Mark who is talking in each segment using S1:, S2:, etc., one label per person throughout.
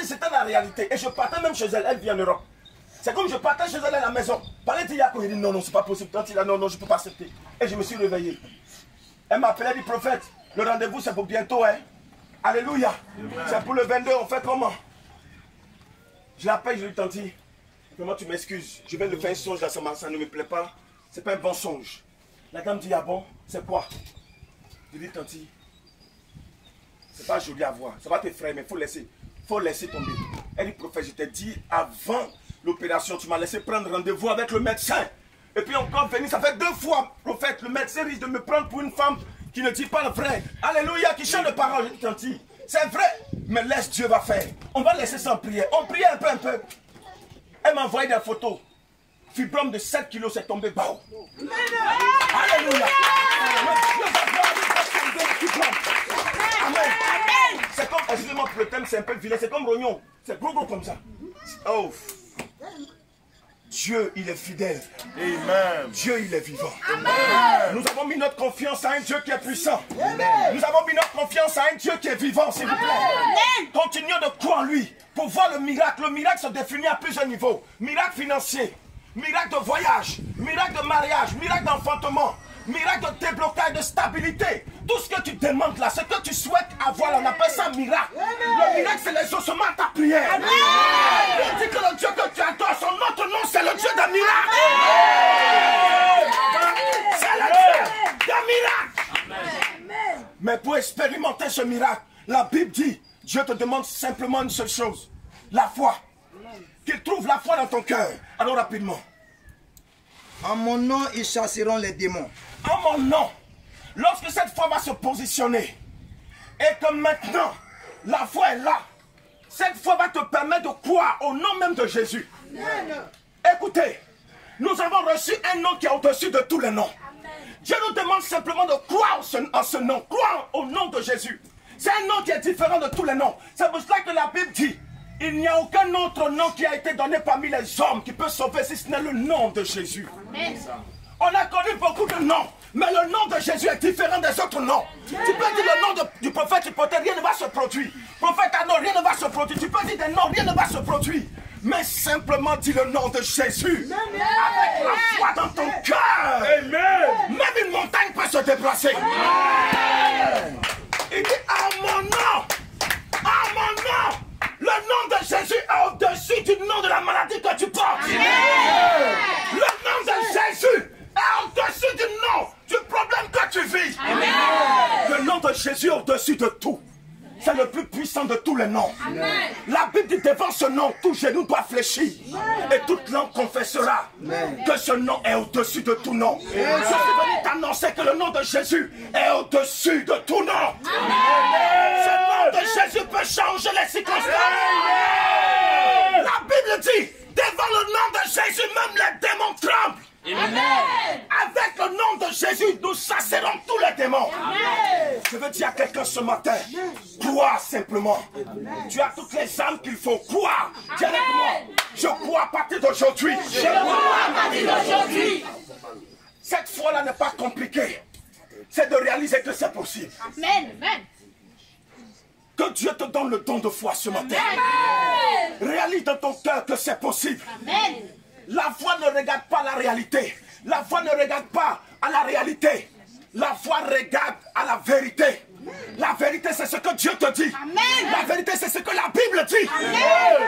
S1: c'était la réalité. Et je partais même chez elle. Elle vit en Europe. C'est comme je partais chez elle à la maison. Parlait de Yako, il dit non, non, c'est pas possible. Quand il a non, non, je ne peux pas accepter. Et je me suis réveillé. Elle m'appelait, elle dit prophète, le rendez-vous c'est pour bientôt, hein. Alléluia. C'est pour le 22, on fait comment? Je l'appelle, je lui dis, tanti, vraiment tu m'excuses. Je vais le faire un songe dans ce matin, ça ne me plaît pas. C'est pas un bon songe. La dame dit, ah bon, c'est quoi? Je dis, tanti, c'est pas joli à voir. Ça va t'effrayer, mais il faut laisser tomber. Elle dit, prophète, je t'ai dit avant l'opération, tu m'as laissé prendre rendez-vous avec le médecin. Et puis encore venir, ça fait 2 fois, prophète, le médecin risque de me prendre pour une femme qui ne dit pas le vrai. Alléluia, qui chante de paroles. Je dis, tanti, c'est vrai, mais laisse Dieu va faire. On va laisser sans prier. On prie un peu. Elle m'a envoyé des photos. Fibrome de 7 kilos, c'est tombé bas. Alléluia. Amen. C'est comme, excusez-moi pour le thème, c'est un peu vilain, c'est comme rognon. C'est gros comme ça. Oh. Dieu, il est fidèle. Amen. Dieu, il est vivant. Amen. Nous avons mis notre confiance à un Dieu qui est puissant. Amen. Nous avons mis notre confiance à un Dieu qui est vivant, s'il vous plaît. Amen. Continuons de croire en lui pour voir le miracle. Le miracle se définit à plusieurs niveaux. Miracle financier, miracle de voyage, miracle de mariage, miracle d'enfantement, miracle de déblocage, de stabilité. Tout ce que tu demandes là, ce que tu souhaites avoir, on appelle ça miracle. Amen. Le miracle, c'est l'exaucement de ta prière. Amen. On dit que le Dieu que tu adores, son autre nom, c'est le Dieu des miracles. C'est le Dieu des miracles. Amen. Mais pour expérimenter ce miracle, la Bible dit, Dieu te demande simplement une seule chose, la foi. Qu'il trouve la foi dans ton cœur. Alors rapidement.
S2: En mon nom, ils chasseront les démons.
S1: En mon nom. Lorsque cette foi va se positionner et que maintenant la foi est là, cette foi va te permettre de croire au nom même de Jésus. Amen. Écoutez, nous avons reçu un nom qui est au-dessus de tous les noms. Amen. Dieu nous demande simplement de croire en ce nom, croire au nom de Jésus. C'est un nom qui est différent de tous les noms. C'est pour cela que la Bible dit, il n'y a aucun autre nom qui a été donné parmi les hommes qui peut sauver si ce n'est le nom de Jésus. Amen. On a connu beaucoup de noms, mais le nom de Jésus est différent des autres noms. Tu peux dire le nom du prophète Hypothèque, rien ne va se produire. Prophète Anon, rien ne va se produire. Tu peux dire des noms, rien ne va se produire. Mais simplement dis le nom de Jésus. Amen. Avec la foi dans ton cœur. Même une montagne peut se déplacer. Amen. Il dit à mon nom, à mon nom. Le nom de Jésus est au-dessus du nom de la maladie que tu portes. Amen. Le nom de Jésus est au-dessus du nom du problème que tu vis. Amen. Le nom de Jésus est au-dessus de tout. C'est le plus puissant de tous les noms. Amen. La Bible dit devant ce nom, tout genou doit fléchir. Amen. Et toute langue confessera que ce nom est au-dessus de tout nom. Je suis venu t'annoncer que le nom de Jésus est au-dessus de tout nom. Amen. Ce nom de Jésus peut changer les circonstances. Amen. La Bible dit, devant le nom de Jésus, même les démons tremblent. Amen. Avec le nom de Jésus, nous chasserons tous les démons. Amen. Je veux dire à quelqu'un ce matin, crois simplement. Amen. Tu as toutes les âmes qu'il faut croire. Dis avec moi, je crois à partir d'aujourd'hui. Je crois à partir d'aujourd'hui. Cette foi-là n'est pas compliquée. C'est de réaliser que c'est possible. Amen. Que Dieu te donne le don de foi ce matin. Amen. Réalise dans ton cœur que c'est possible. Amen. La foi ne regarde pas la réalité. La foi ne regarde pas à la réalité. La foi regarde à la vérité. La vérité, c'est ce que Dieu te dit. Amen. La vérité, c'est ce que la Bible dit. Amen.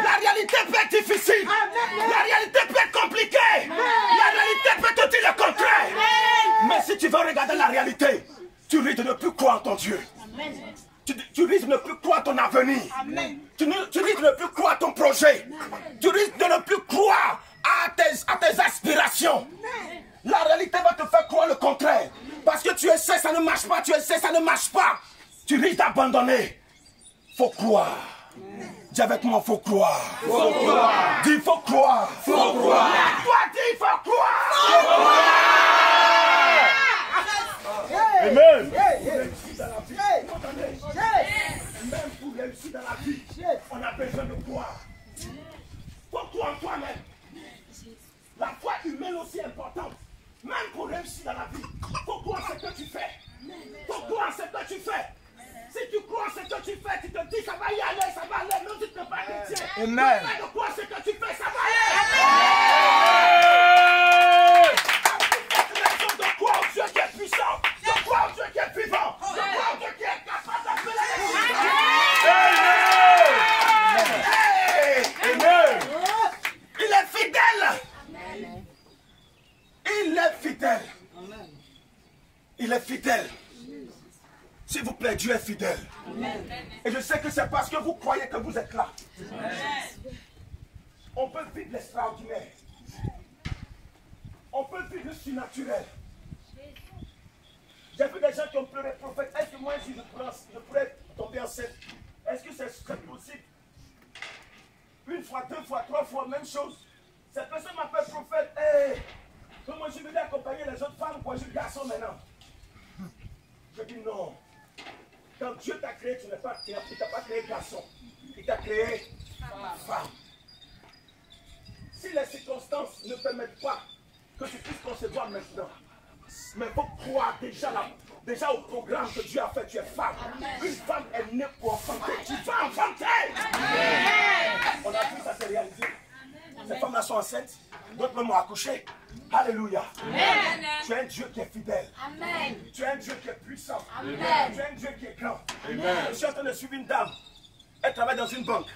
S1: La réalité peut être difficile. Amen. La réalité peut être compliquée. Amen. La réalité peut te dire le contraire. Amen. Mais si tu veux regarder la réalité, tu risques de ne plus croire en ton Dieu. Amen. Tu risques de ne plus croire ton avenir. Amen. Tu risques de ne plus croire ton projet. Amen. Tu risques de ne plus croire à tes aspirations. Amen. La réalité va te faire croire le contraire. Parce que tu essaies, ça ne marche pas. Tu essaies, ça ne marche pas. Tu risques d'abandonner. Faut croire. Amen. Dis avec moi, faut croire. Faut croire. Dis, faut croire. Faut croire. Toi, dis, faut croire. Faut croire. Amen. Même pour réussir dans la vie, on a besoin de croire. Faut croire en toi-même. La foi humaine aussi est importante. Même pour réussir dans la vie, faut croire en ce que tu fais. Faut croire en ce que tu fais. Si tu crois en ce que tu fais, tu te dis ça va y aller, même si tu ne peux pas chrétien.
S2: Amen.
S1: De quoi ce que tu fais, ça va aller. De quoi au Dieu qui est puissant, de quoi au Dieu qui est vivant, de quoi au Dieu qui est capable d'appeler les Amen. Il est fidèle. Il est fidèle. Il est fidèle. S'il vous plaît, Dieu est fidèle. Et je sais que c'est parce que vous croyez que vous êtes là. On peut vivre l'extraordinaire. On peut vivre le surnaturel. J'ai vu des gens qui ont pleuré, prophète. Est-ce que moi, si je pourrais tomber enceinte? Est-ce que c'est possible? Une fois, deux fois, trois fois, même chose. Cette personne m'appelle prophète. Hey, moi, je vais accompagner les autres femmes, quoi, je suis garçon maintenant. Je dis non. Quand Dieu t'a créé, il ne t'a pas créé garçon. Il t'a créé femme. Si les circonstances ne permettent pas que tu puisses concevoir maintenant, mais il faut croire déjà au programme que Dieu a fait. Tu es femme. Une femme est née pour enfanter. Tu vas enfanter. On a vu ça s'est réalisé. Ces femmes-là sont enceintes. D'autres même ont accouché. Alléluia. Amen. Tu es un Dieu qui est fidèle. Amen. Tu es un Dieu qui est puissant. Amen. Tu es un Dieu qui est grand. Amen. Je suis en train de suivre une dame. Elle travaille dans une banque.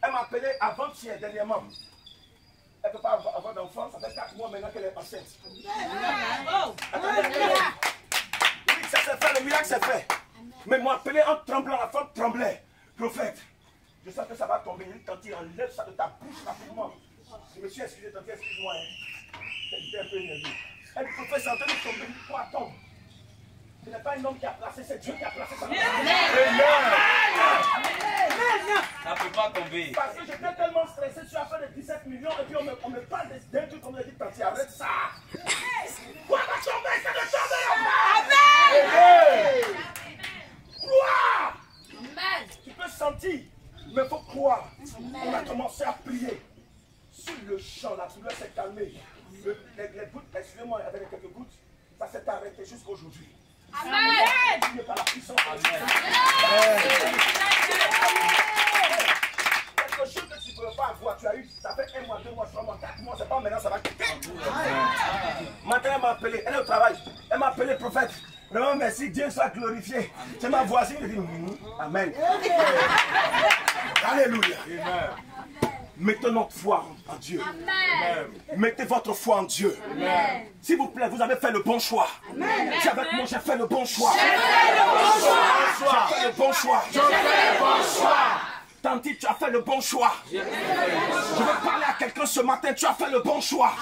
S1: Elle m'a appelé avant-hier, dernièrement. Elle ne peut pas avoir d'enfant. Ça fait 4 mois maintenant qu'elle est enceinte. Attendez, oui, ça s'est fait, le miracle s'est fait. Mais ils m'ont appelé en tremblant. La femme tremblait. Prophète, je sens que ça va tomber. Il dit, Tanti, enlève ça de ta bouche rapidement. Je me suis excusé, Tanti, excuse-moi. J'étais un peu énervé. Elle dit, prophète, c'est en train de tomber. Quoi tombe? Ce n'est pas un homme qui a placé, c'est Dieu qui a placé ça. Amen.
S3: Ça ne peut pas tomber.
S1: Parce que j'étais tellement stressé sur l'affaire de 17 millions et puis on me parle d'un truc comme on a dit, Tanti, arrête ça. Quoi va tomber? C'est de tomber là-bas. Amen. Crois. Amen. Tu peux sentir, mais il faut croire. Amen. On a commencé à prier. Sur le champ, la douleur s'est calmée. Les gouttes, excusez-moi, il y avait quelques gouttes, ça s'est arrêté jusqu'aujourd'hui. Amen. Dieu par la puissance de Dieu. Quelque chose que tu ne peux pas avoir, tu as eu, ça fait 1 mois, 2 mois, 3 mois, 4 mois, c'est pas maintenant, ça va quitter. Maintenant, elle m'a appelé, elle est au travail, elle m'a appelé prophète. Non, merci, Dieu soit glorifié. C'est ma voisine, elle dit, Amen. Alléluia. Mettez notre foi en Dieu. Amen. Mettez votre foi en Dieu. S'il vous plaît, vous avez fait le bon choix. Amen. Si avec moi, j'ai fait le bon choix. J'ai fait le bon choix. J'ai fait le bon choix. J'ai fait le bon choix. Tanti, tu as fait le bon choix. Je vais parler à quelqu'un ce matin. Tu as fait le bon choix.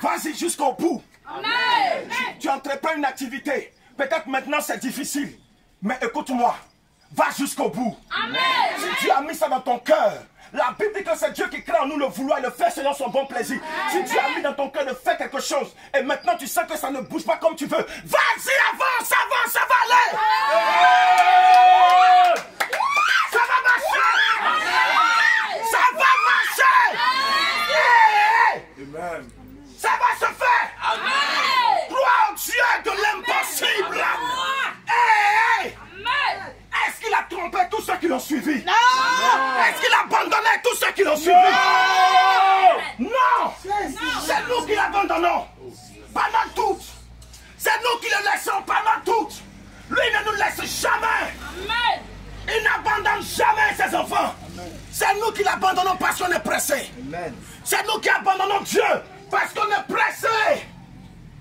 S1: Vas-y jusqu'au bout. Amen. Tu entreprends une activité. Peut-être maintenant c'est difficile. Mais écoute-moi. Va jusqu'au bout. Amen. Si Dieu a mis ça dans ton cœur, la Bible dit que c'est Dieu qui crée en nous le vouloir et le faire selon son bon plaisir. Amen. Si Dieu a mis dans ton cœur de faire quelque chose et maintenant tu sens que ça ne bouge pas comme tu veux, vas-y, avance, avance, ça va aller. Amen. Ça va marcher. Amen. Ça va marcher. Amen. Ça va se faire. Amen. Crois en Dieu de l'impossible. Est-ce qu'il a trompé tous ceux qui l'ont suivi? Non. Est-ce qu'il a abandonné tous ceux qui l'ont suivi? Non. C'est nous qui l'abandonnons pendant toutes. C'est nous qui le laissons pendant toutes. Lui ne nous laisse jamais. Amen. Il n'abandonne jamais ses enfants. C'est nous qui l'abandonnons parce qu'on est pressé. C'est nous qui abandonnons Dieu parce qu'on est pressé.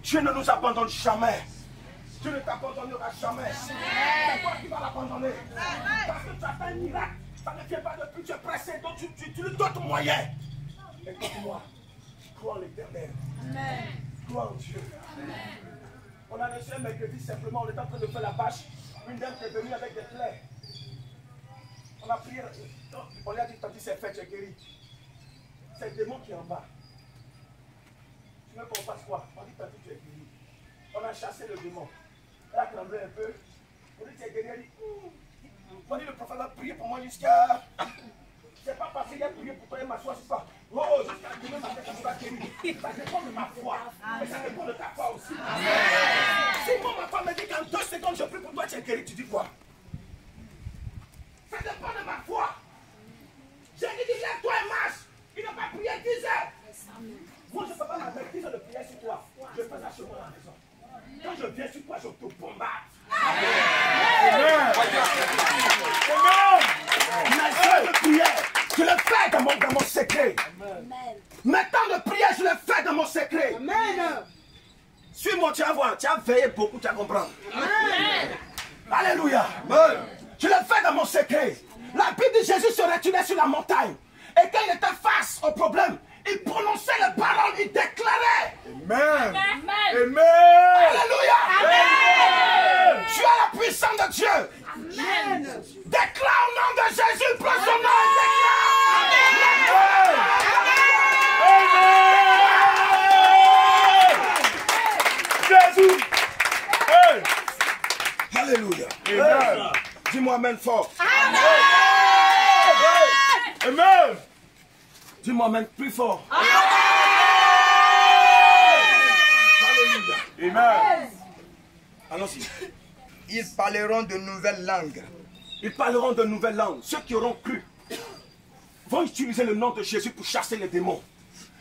S1: Dieu ne nous abandonne jamais. Dieu ne t'abandonnera jamais. C'est toi qui vas l'abandonner. Parce que tu as fait un miracle. Ça ne vient pas depuis, tu es pressé. Donc tu lui donnes ton moyen. Écoute-moi. Crois en l'Éternel. Crois en Dieu. On a reçu un mercredi simplement. On était en train de faire la bâche. Une dame qui est venue avec des plaies. On a prié. On lui a dit, Tanti, c'est fait, tu es guéri. C'est le démon qui est en bas. Tu veux qu'on fasse quoi? On dit, Tanti, tu es guéri. On a chassé le démon. Elle a tremblé un peu. On dit, tu es guéri. Elle dit, on dit, le prophète a prié pour moi jusqu'à... C'est pas parce qu'il a prié pour toi et m'asseoir, c'est pas. Oh, jusqu'à demain matin, ça sera guéri. Ça dépend de ma foi. Mais ça dépend de ta foi aussi. Si moi, ma femme me dit qu'en 2 secondes, je prie pour toi, tu es guéri, tu dis quoi? Ça dépend de ma foi. lâche-moi la maison. Quand je viens sur toi, je te bombarde. Mais de prière, je le fais dans mon secret. Mes temps de prière, je le fais dans mon secret. Suis-moi, tu vas voir, tu vas veiller beaucoup, tu vas comprendre. Alléluia. Je le fais dans mon secret. La Bible de Jésus se retenait sur la montagne. Et quand il était face au problème, il prononçait les paroles, il déclarait.
S4: Amen. Amen.
S1: Alléluia. Amen. Tu as la puissance de Dieu. Amen. Déclare au nom de Jésus, prends son nom et déclare.
S4: Amen. Jésus. Hey.
S1: Alléluia.
S4: Amen.
S1: Dis-moi Amen fort.
S4: Amen. Amen.
S1: Dis-moi Amen plus fort. Alléluia.
S4: Amen.
S1: Allons-y.
S2: Ils parleront de nouvelles langues.
S1: Ils parleront de nouvelles langues. Ceux qui auront cru vont utiliser le nom de Jésus pour chasser les démons.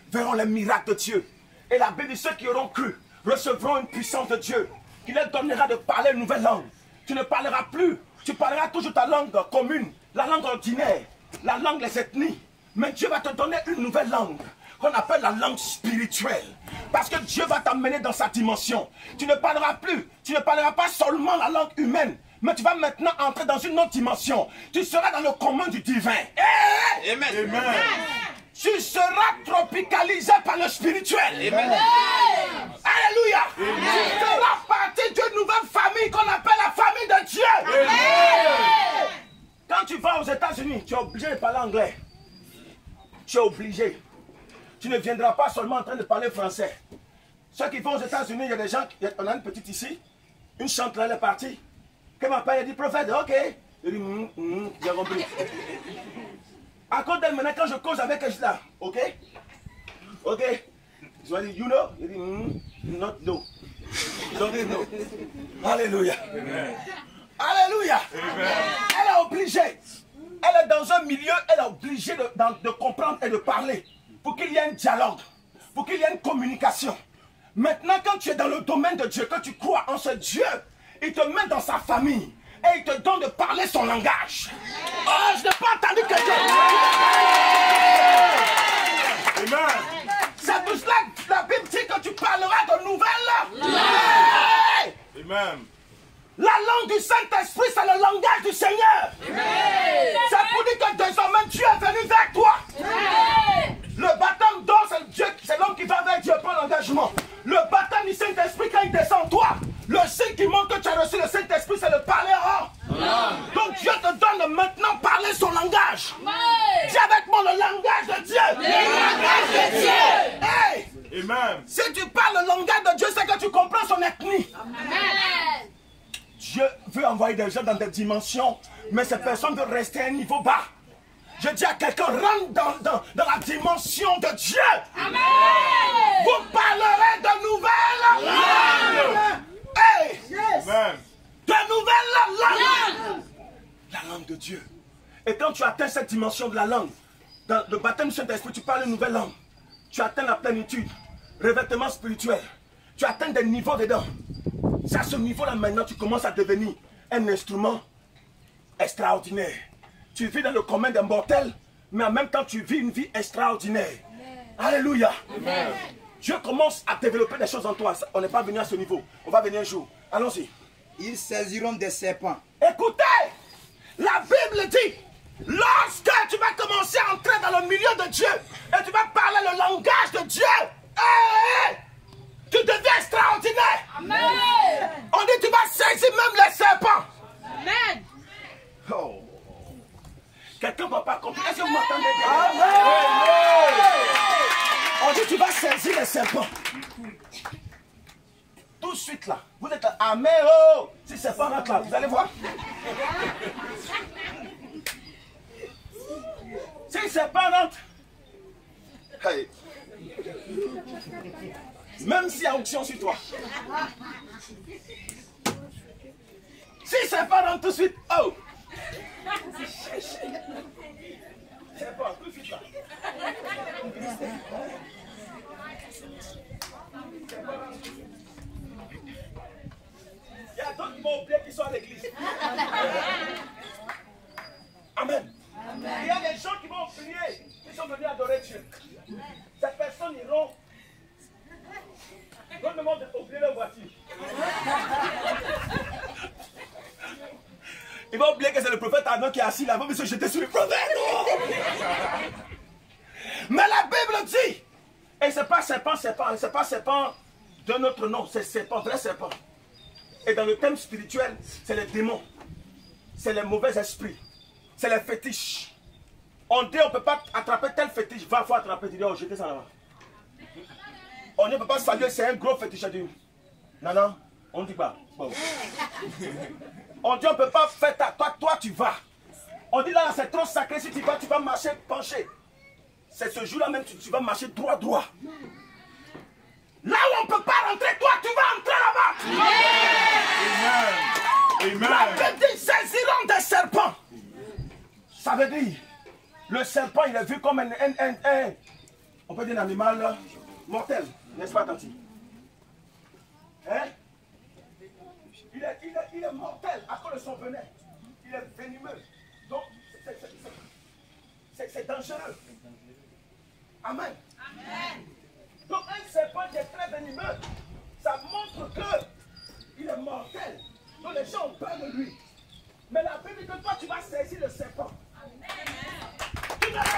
S1: Verront les miracles de Dieu. Et la Bible dit ceux qui auront cru recevront une puissance de Dieu qui leur donnera de parler une nouvelle langue. Tu ne parleras plus. Tu parleras toujours ta langue commune, la langue ordinaire, la langue des ethnies. Mais Dieu va te donner une nouvelle langue qu'on appelle la langue spirituelle. Parce que Dieu va t'amener dans sa dimension. Tu ne parleras plus, tu ne parleras pas seulement la langue humaine, mais tu vas maintenant entrer dans une autre dimension. Tu seras dans le commun du divin.
S3: Amen.
S4: Amen.
S1: Tu seras tropicalisé par le spirituel.
S3: Amen.
S1: Alléluia. Tu seras partie d'une nouvelle famille qu'on appelle la famille de Dieu.
S4: Amen.
S1: Quand tu vas aux États-Unis, tu es obligé de parler anglais. Tu es obligé. Tu ne viendras pas seulement en train de parler français. Ceux qui vont aux États-Unis, il y a des gens, on a une petite ici, une chante là, elle est partie. Quand ma père a dit, prophète, ok. Il dit, j'ai compris. À cause d'elle, maintenant, quand je cause avec elle, je dis là, ok? Ok? Je lui dis, you know? Il dit, not no. Don't know. Alléluia. Alléluia. Elle est obligée. Elle est dans un milieu, elle est obligée de comprendre et de parler. Pour qu'il y ait un dialogue. Pour qu'il y ait une communication. Maintenant, quand tu es dans le domaine de Dieu, que tu crois en ce Dieu, il te met dans sa famille. Et il te donne de parler son langage. Oh, je n'ai pas entendu quelqu'un.
S4: Amen.
S1: C'est pour cela que la Bible dit que tu parleras de nouvelles langues.
S4: Amen.
S1: La langue du Saint-Esprit, c'est le langage du Seigneur. C'est pour dire que désormais Dieu est venu vers toi. Le baptême d'eau, c'est l'homme qui va vers Dieu, prend l'engagement. Le baptême du Saint-Esprit, quand il descend en toi, le signe qui montre que tu as reçu le Saint-Esprit, c'est le parler en. Donc Dieu te donne de maintenant parler son langage. Dis avec moi le langage de Dieu. Le langage de Dieu. Hey!
S4: Amen.
S1: Si tu parles le langage de Dieu, c'est que tu comprends son ethnie. Amen. Dieu veut envoyer des gens dans des dimensions, mais ces personnes veulent rester à un niveau bas. Je dis à quelqu'un, rentre dans la dimension de Dieu. Amen. Vous parlerez de nouvelles langues. Hey.
S4: Amen.
S1: De nouvelles langues. La langue de Dieu. Et quand tu atteins cette dimension de la langue, dans le baptême du Saint-Esprit, tu parles une nouvelle langue. Tu atteins la plénitude, revêtement spirituel. Tu atteins des niveaux dedans. C'est à ce niveau-là maintenant tu commences à devenir un instrument extraordinaire. Tu vis dans le commun des mortels, mais en même temps tu vis une vie extraordinaire. Alléluia. Amen. Dieu commence à développer des choses en toi. On n'est pas venu à ce niveau. On va venir un jour. Allons-y.
S2: Ils saisiront des serpents.
S1: Écoutez, la Bible dit, lorsque tu vas commencer à entrer dans le milieu de Dieu et tu vas parler le langage de Dieu, tu deviens extraordinaire. Amen. On dit tu vas saisir même les serpents. Amen. Oh. Quelqu'un ne va pas comprendre. Est-ce que vous m'entendez bien? Amen. On dit tu vas saisir les serpents. Tout de suite là. Vous êtes là. Amen. Oh. Si serpent rentre là, vous allez voir. Si serpent rentre. Hey. Même s'il y a onction sur toi. Si c'est pas rentre tout de suite, oh! C'est pas tout de suite là. vont oublier qu'ils sont à l'église. Amen. Il y a des gens qui vont oublier qu'ils sont venus adorer Dieu. Ces personnes iront dans le monde oublier leur voiture. Ils vont oublier que c'est le prophète Aaron qui est assis là-bas, mais se jeter sur le prophète. Mais la Bible dit, et c'est pas serpent, c'est pas serpent de notre nom, c'est serpent, vrai serpent. Et dans le thème spirituel, c'est les démons, c'est les mauvais esprits, c'est les fétiches. On dit on ne peut pas attraper tel fétiche, il faut attraper, tu dis, oh, jetez ça là-bas. On ne peut pas saluer, c'est un gros fétiche. Non, on dit pas. Bon. On dit on ne peut pas faire ça, toi tu vas. On dit là, c'est trop sacré, si tu vas marcher penché. C'est ce jour-là même, tu vas marcher droit. Là où on ne peut pas rentrer, toi tu vas entrer là-bas.
S4: Amen.
S1: La Bible dit, saisiront des serpents. Ça veut dire, le serpent il est vu comme on peut dire un animal mortel, n'est-ce pas Tanti? Hein? Il est mortel à cause de son venin. Il est venimeux. Donc, c'est dangereux. Amen. Donc, un serpent qui est très venimeux, ça montre qu'il est mortel. Donc, les gens ont peur de lui. Mais la Bible dit que toi, tu vas saisir le serpent. Tu ne l'as pas.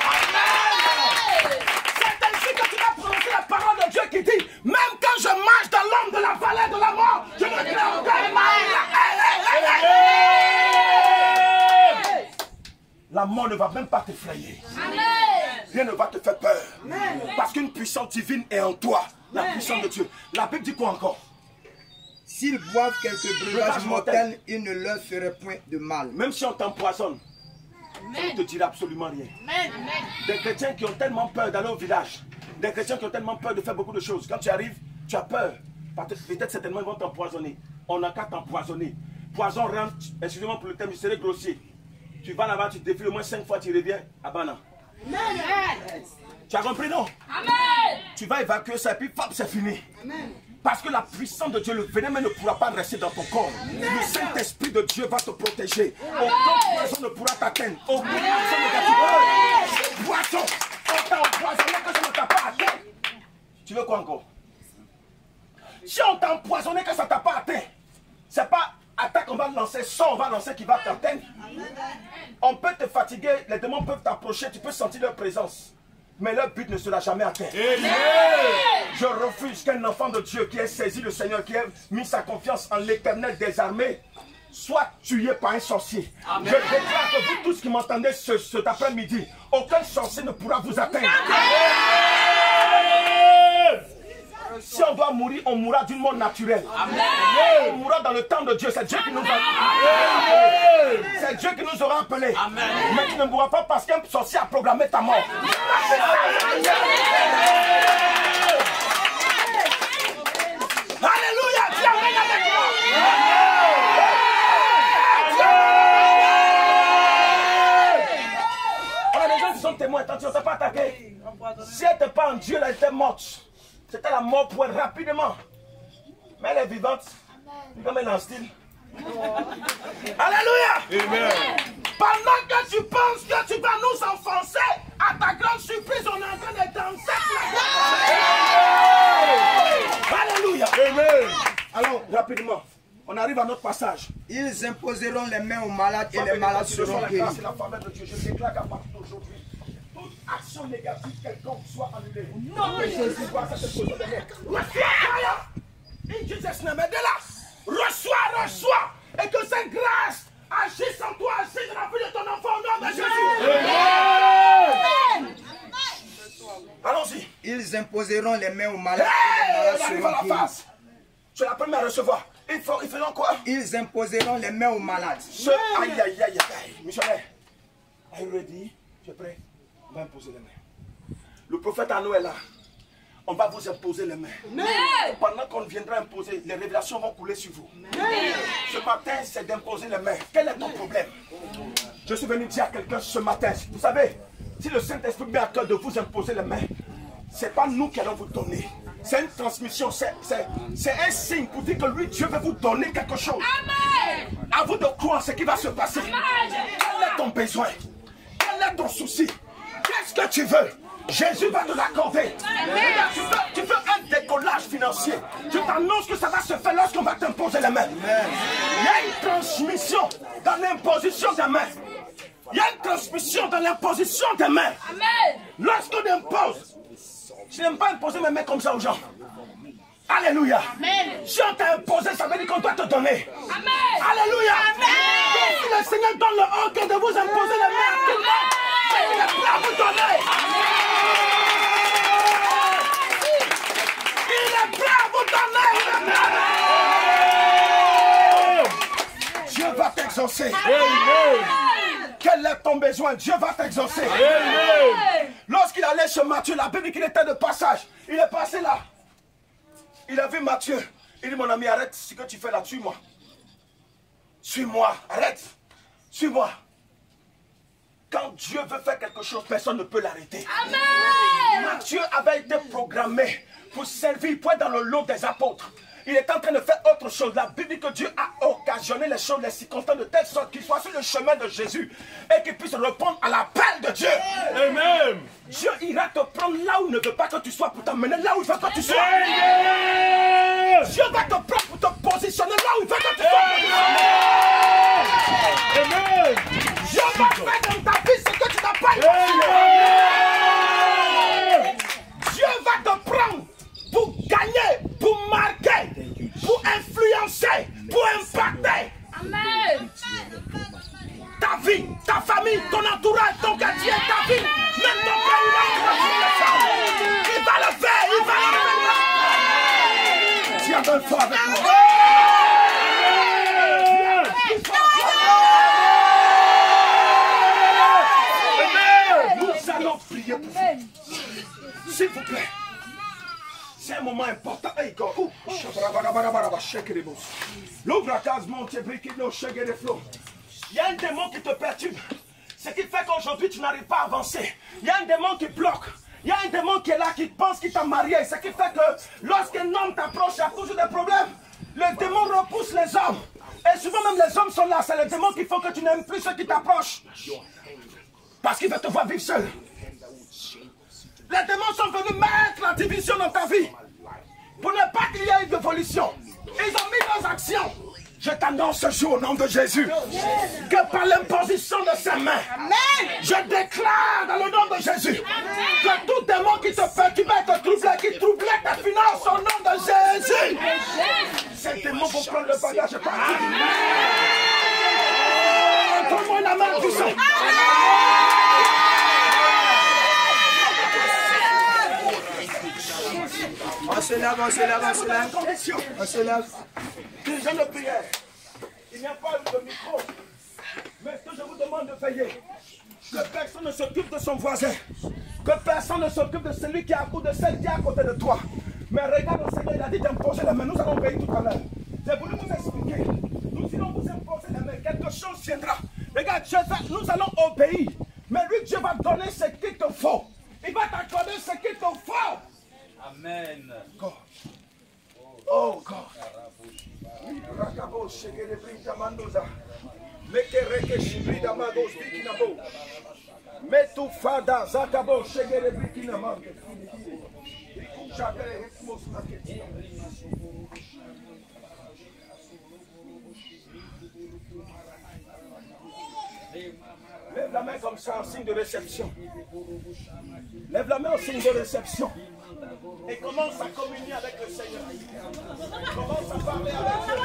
S1: Amen. C'est ainsi que tu vas prononcer la parole de Dieu qui dit, même quand je marche dans l'ombre de la vallée de la mort, je ne crains aucun mal. La mort ne va même pas t'effrayer. Rien ne va te faire peur. Parce qu'une puissance divine est en toi. La puissance de Dieu. La Bible dit quoi encore?
S2: S'ils boivent quelques breuvages mortels, il ne leur ferait point de mal.
S1: Même si on t'empoisonne, ça ne te dira absolument rien. Des chrétiens qui ont tellement peur d'aller au village, des chrétiens qui ont tellement peur de faire beaucoup de choses. Quand tu arrives, tu as peur. Peut-être certainement ils vont t'empoisonner. On n'a qu'à t'empoisonner. Poison rentre, excusez-moi pour le terme, je serai grossier. Tu vas là-bas, tu défiles au moins 5 fois, tu reviens à Bana. Tu as compris, non? Amen. Tu vas évacuer ça et puis pop, c'est fini. Amen. Parce que la puissance de Dieu, le venin ne pourra pas rester dans ton corps. Amen. Le Saint-Esprit de Dieu va te protéger. Aucun poison ne pourra t'atteindre. Aucune poison négative. Poison, on t'a empoisonné que ça ne t'a pas atteint. Tu veux quoi encore? Si on t'a empoisonné que ça ne t'a pas atteint, c'est pas attaque qu'on va lancer, son on va lancer qui va t'atteindre. On peut te fatiguer, les démons peuvent t'approcher, tu peux sentir leur présence. Mais leur but ne sera jamais atteint. Je refuse qu'un enfant de Dieu qui ait saisi le Seigneur, qui ait mis sa confiance en l'Éternel des armées, soit tué par un sorcier. Amen. Je déclare que vous tous qui m'entendez cet après-midi, aucun sorcier ne pourra vous atteindre. Si on doit mourir, on mourra d'une mort naturelle. Amen. On mourra dans le temps de Dieu. C'est Dieu qui nous a appelés. C'est Dieu qui nous aura appelés. Amen. Mais tu ne mourras pas parce qu'un sorcier a programmé ta mort. Alléluia. Dis amen avec moi. On a des gens qui sont témoins. Tant tu ne t'es pas attaqué. Si elle n'était pas en Dieu, elle était morte. C'était la mort pour elle rapidement. Mais elle est vivante. Comme elle est en style. Alléluia. Amen. Pendant que tu penses que tu vas nous enfoncer, à ta grande surprise, on est en train de danser. Alléluia. Amen. Alors, rapidement, on arrive à notre passage.
S2: Ils imposeront les mains aux malades et les malades seront guéris.
S1: C'est la faveur de Dieu. Je déclare qu'à partir d'aujourd'hui, action négative quelconque soit annulée. Non, que Jésus voit cette position de main. In Jesus' name, reçois. Et que cette grâce agisse en toi, agisse dans la vie de ton enfant au nom de Jésus. Amen. Allons-y.
S2: Ils imposeront les mains aux malades et les malades seront guéris.
S1: Tu es la première à recevoir. Ils feront quoi? Ils
S2: imposeront les mains aux malades.
S1: Aïe. Missionnaire, are you ready? Tu es prêt? On va imposer les mains. Le prophète Arnaud est là. On va vous imposer les mains. Et pendant qu'on viendra imposer, les révélations vont couler sur vous. Ce matin, c'est d'imposer les mains. Quel est ton problème? Je suis venu dire à quelqu'un ce matin, vous savez, si le Saint-Esprit met à cœur de vous imposer les mains, ce n'est pas nous qui allons vous donner. C'est une transmission, c'est un signe pour dire que lui, Dieu veut vous donner quelque chose.
S5: Amen.
S1: À vous de croire ce qui va se passer.
S5: Amen.
S1: Quel est ton besoin? Quel est ton souci? Qu'est-ce que tu veux? Jésus va te l'accorder. Tu veux un décollage financier. Je t'annonce que ça va se faire lorsqu'on va t'imposer les mains. Il y a une transmission dans l'imposition des mains. Il y a une transmission dans l'imposition des mains.
S5: Amen.
S1: Lorsqu'on impose, je n'aime pas imposer mes mains comme ça aux gens. Alléluia.
S5: Amen.
S1: Si on t'a imposé, ça veut dire qu'on doit te donner.
S5: Amen.
S1: Alléluia.
S5: Amen.
S1: Si le Seigneur donne le ordre de vous imposer les mains à tout le monde, c'est qu'il est prêt à vous donner. Il est prêt à vous donner. Dieu va t'exaucer. Quel est ton besoin? Dieu va t'exaucer. Lorsqu'il allait chez Matthieu, la Bible dit qu'il était de passage. Il est passé là. Il a vu Matthieu. Il dit, mon ami, arrête ce que tu fais là, suis-moi. Suis-moi, arrête. Suis-moi. Quand Dieu veut faire quelque chose, personne ne peut l'arrêter.
S5: Amen.
S1: Matthieu avait été programmé pour servir, pour être dans le lot des apôtres. Il est en train de faire autre chose. La Bible dit que Dieu a occasionné les choses, les circonstances de telle sorte qu'il soit sur le chemin de Jésus et qu'il puisse répondre à l'appel de Dieu.
S4: Amen.
S1: Dieu ira te prendre là où il ne veut pas que tu sois pour t'emmener là où il veut que tu sois. Dieu va te prendre pour te positionner là où il veut que tu sois.
S4: Amen.
S1: Dieu va faire dans ta vie ce que tu n'as pas imaginé. Dieu va te prendre pour gagner, pour marquer, pour influencer, pour impacter.
S5: Amen.
S1: Ta vie, ta famille, ton entourage, ton quartier, ta vie, même ton pays. Il va le faire, il va le faire. Tiens un fort avec moi. Nous allons prier pour vous. S'il vous plaît. C'est un moment important. Hey, go. L'ouvre la case, monte, il y a un démon qui te perturbe. Ce qui fait qu'aujourd'hui tu n'arrives pas à avancer. Il y a un démon qui bloque. Il y a un démon qui est là, qui pense qu'il t'a marié. Ce qui fait que lorsqu'un homme t'approche, il y a toujours des problèmes. Le démon repousse les hommes. Et souvent même les hommes sont là. C'est le démon qui fait que tu n'aimes plus ceux qui t'approchent. Parce qu'il veut te voir vivre seul. Les démons sont venus mettre la division dans ta vie. Pour ne pas qu'il y ait une évolution. Ils ont mis leurs actions. Je t'annonce ce jour au nom de Jésus que par l'imposition de ses mains, je déclare dans le nom de Jésus que tout démon qui te perturbait, te troublait, qui troublait tes finances au nom de Jésus, ces démons vont prendre le bagage et partir. Donne-moi la main puissante.
S2: On se lève, on se lève, on se lève. On se lève.
S1: Déjà de prière. Il n'y a pas de micro. Mais ce que je vous demande de veiller, que personne ne s'occupe de son voisin. Que personne ne s'occupe de celui qui est à côté de celle qui est à côté de toi. Mais regarde le Seigneur, il a dit d'imposer les mains. Nous allons veiller tout à l'heure. J'ai voulu vous expliquer. Nous allons vous imposer les mains. Quelque chose viendra. Regarde, nous allons obéir. Mais lui, Dieu va donner ce qu'il te faut. Il va t'accorder ce qu'il te faut.
S3: Amen.
S1: God. Oh God. Rakabo shekere brita mandoza. Mekereke shibrida magos bikinabo. Metu fada zakabo shekere brikina mango. Shakere hekmos naketi. Lève la main comme ça en signe de réception. Lève la main en signe de réception. Et commence à communier avec le Seigneur. Commence à parler avec Dieu.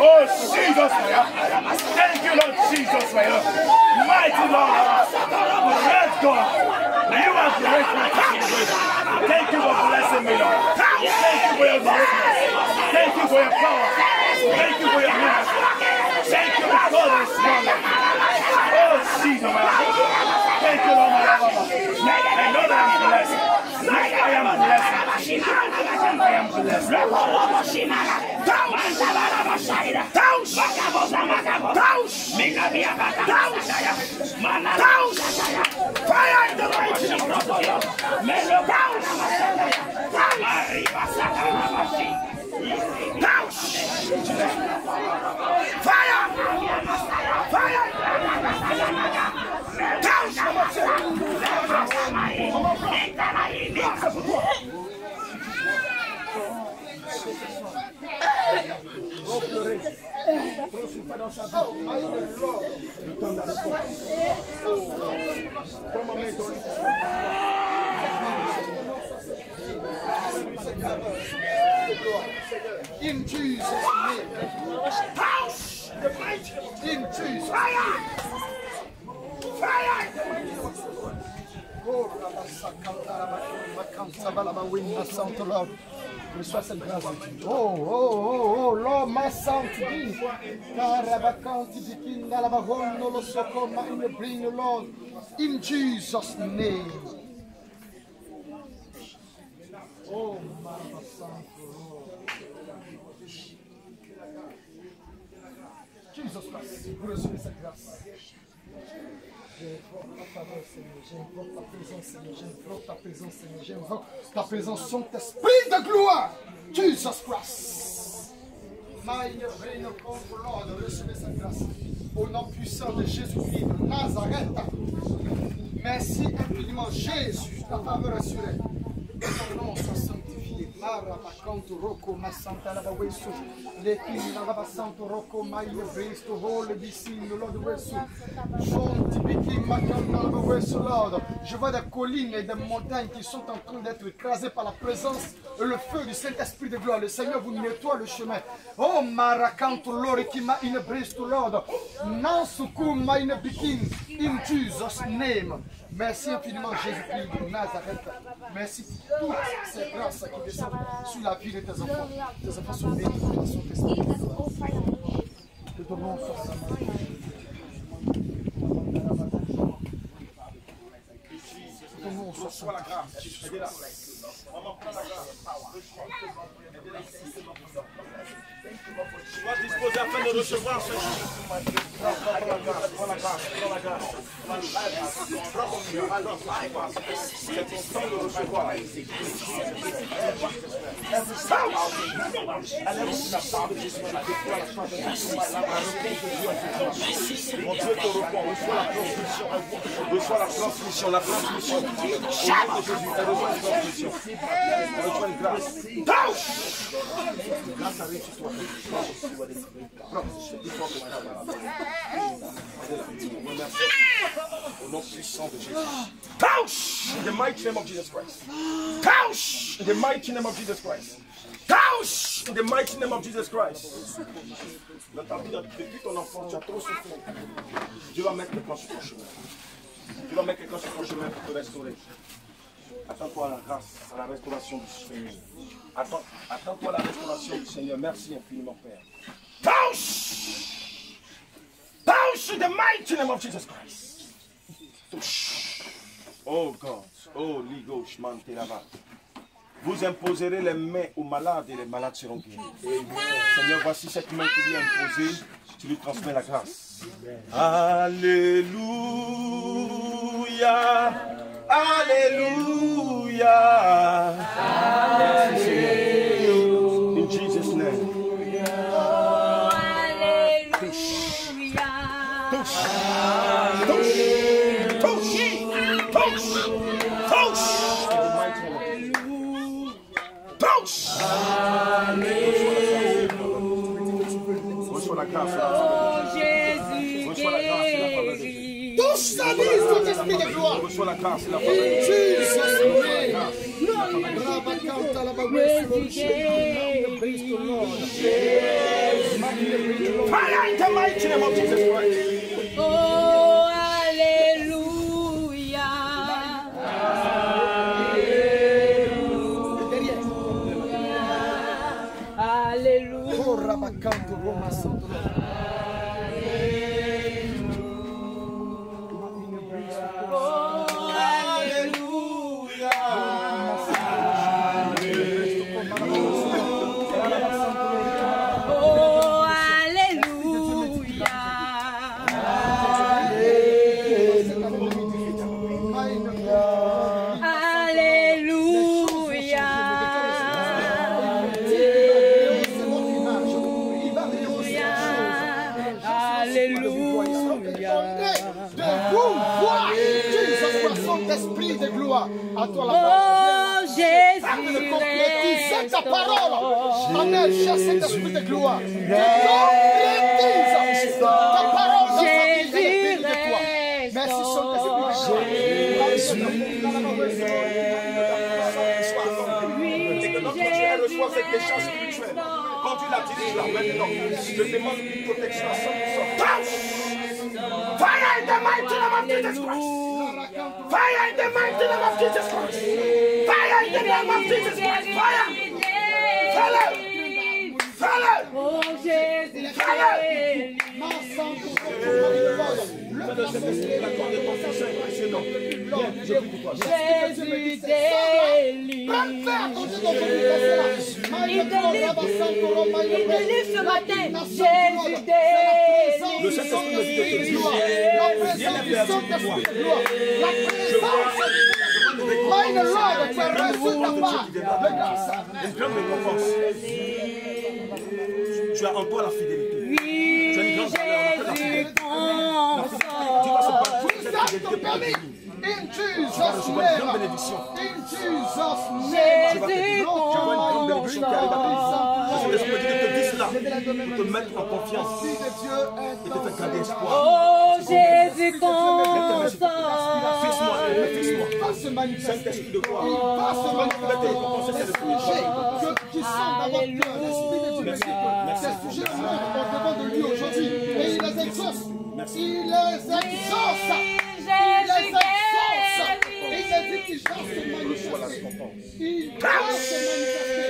S1: Oh, Jesus, thank you, Lord Jesus, mighty Lord, great God, you are great. Thank you for blessing me, Lord. Thank you for your greatness. Thank you for your power. Thank you for your goodness. Thank you because this morning. Oh, Jesus, thank you, Lord, my Lord. I know that I'm blessed. I am blessed. I am blessed. Fire in the mighty name of God. Fire! Fire!
S2: In Jesus' name.
S1: House! The mighty!
S2: In Jesus'
S1: Fire! Fire!
S2: Lord. Reçois cette grâce de Dieu. Oh, Lord, ma sainte vie. Karabakanti bikinda la bahono lo sokoma in the bring you, Lord. In Jesus' name. Oh, Mama Santo, Lord. Jesus Christ, vous recevez cette grâce. J'invoque ta faveur, Seigneur. J'invoque ta présence, Seigneur. J'invoque ta présence, Seigneur. J'invoque ta présence, Saint-Esprit de gloire. Jesus Christ. Mine, reine, Lord, recevez cette grâce. Au nom puissant de Jésus-Christ de Nazareth. Merci infiniment, Jésus, ta faveur assurée. Ton nom soit sanctifié. Marabakanto roko masanta la bawesu. Lekini la basanto roko maye bristo hole bisino Lord wesu. Jonti biki makanda la bawesu Lord. Je vois des collines et des montagnes qui sont en train d'être écrasées par la présence et le feu du Saint-Esprit de gloire. Le Seigneur vous nettoie le chemin. Oh marakanto lore kima in bristo Lord. Nansukuma in bikin in Jesus name. Merci infiniment Jésus-Christ de Nazareth. Merci pour toutes ces grâces qui descendent sur la vie de tes enfants. Tes enfants sont bénis de son esprit. Que ton nom soit saint. Que ton nom soit saint.
S1: Sois disposé afin de recevoir ce jour. C'est ton temps de recevoir. Mon Dieu te répond, reçois la transmission, la transmission. Au nom de Jésus, reçois la transmission. Reçois une grâce. Grâce arrive sur toi. Au nom puissant de Jésus. Couch! In the mighty name of Jesus Christ. Couch! In the mighty name of Jesus Christ. Couch! In the mighty name of Jesus Christ. Dans ta vie, depuis ton enfance, tu as trop souffert. Dieu va mettre quelqu'un sur ton chemin. Dieu va mettre quelqu'un sur ton chemin pour te restaurer. Attends-toi à la grâce, à la restauration du Seigneur. Attends-toi à la restauration du Seigneur. Merci infiniment, Père. Touch! Touch in the mighty name of Jesus Christ. Touch. Oh God. Oh Ligos Mantelava. Vous imposerez les mains aux malades et les malades seront guéris. Seigneur, voici cette main qui lui est imposée. Tu lui transmets la grâce. Alléluia. Alléluia. In Jesus' name. Reçois la grâce. Reçois la grâce et la faveur de Dieu.
S2: Touche sa vie, son esprit de gloire.
S1: Reçois la grâce et la faveur de Dieu. Fire in the mighty name of Jesus Christ.
S5: Oh, alléluia. Alléluia.
S2: Oh, Rabakanto Roma Santo. Esprit de gloire, à toi la parole.
S5: Oh Jésus,
S2: concrétise ta parole. En elle, cherche cet esprit de gloire. Concrétise ta parole dans sa vie, elle est bénie de toi. Merci Saint-Esprit.
S1: Et que notre Dieu reçoive cette décharge spirituelle. Quand tu la diriges là maintenant, je demande une protection à 100%. Fire in the mighty name of Jesus Christ. Fire in the mighty name of Jesus Christ. Fire in the name of Jesus Christ. Fire. Fire. Fire.
S5: oh Jésus,
S1: Fire.
S5: Jésus délivre. Il délivre ce matin. Jésus délivre.
S1: Le Saint-Esprit me dit de te dire.
S2: La présence du Saint-Esprit de gloire. La présence Meine Lord, tu as reçu ta part de grâce.
S1: Une grande récompense. Tu as en toi la fidélité.
S5: Oui,
S1: Tu as une grande valeur.
S2: famille. In Jesus'
S1: recevoir une grande
S2: name.
S1: bénédiction.
S2: In Jesus'
S1: Tu
S2: name.
S1: vas te
S5: Jésus
S1: tu vois une grande bénédiction qui arrive à ta vie. Je laisse-moi dire que te dis cela pour te mettre en confiance
S2: L'Esprit de Dieu est
S1: et te
S2: dans
S1: faire
S2: ce
S1: garder
S2: monde.
S1: espoir.
S5: Oh Jésus
S1: Fixe-moi,
S5: constant.
S1: fixe-moi.
S2: Il va se manifester.
S1: Saint-Esprit de gloire.
S2: Il va se
S1: Tu vas te
S2: manifester.
S1: récompenser cette spirituelle.
S2: Qui sont d'abord que l'Esprit de Dieu.
S1: Merci.
S2: Ces sujets sont au-devant de lui aujourd'hui. Et il les exauce. Il les exauce. Il les exauce. Il les dit qu'il va se
S1: Reçois la
S2: manifester.
S1: récompense.
S2: Il va se manifester.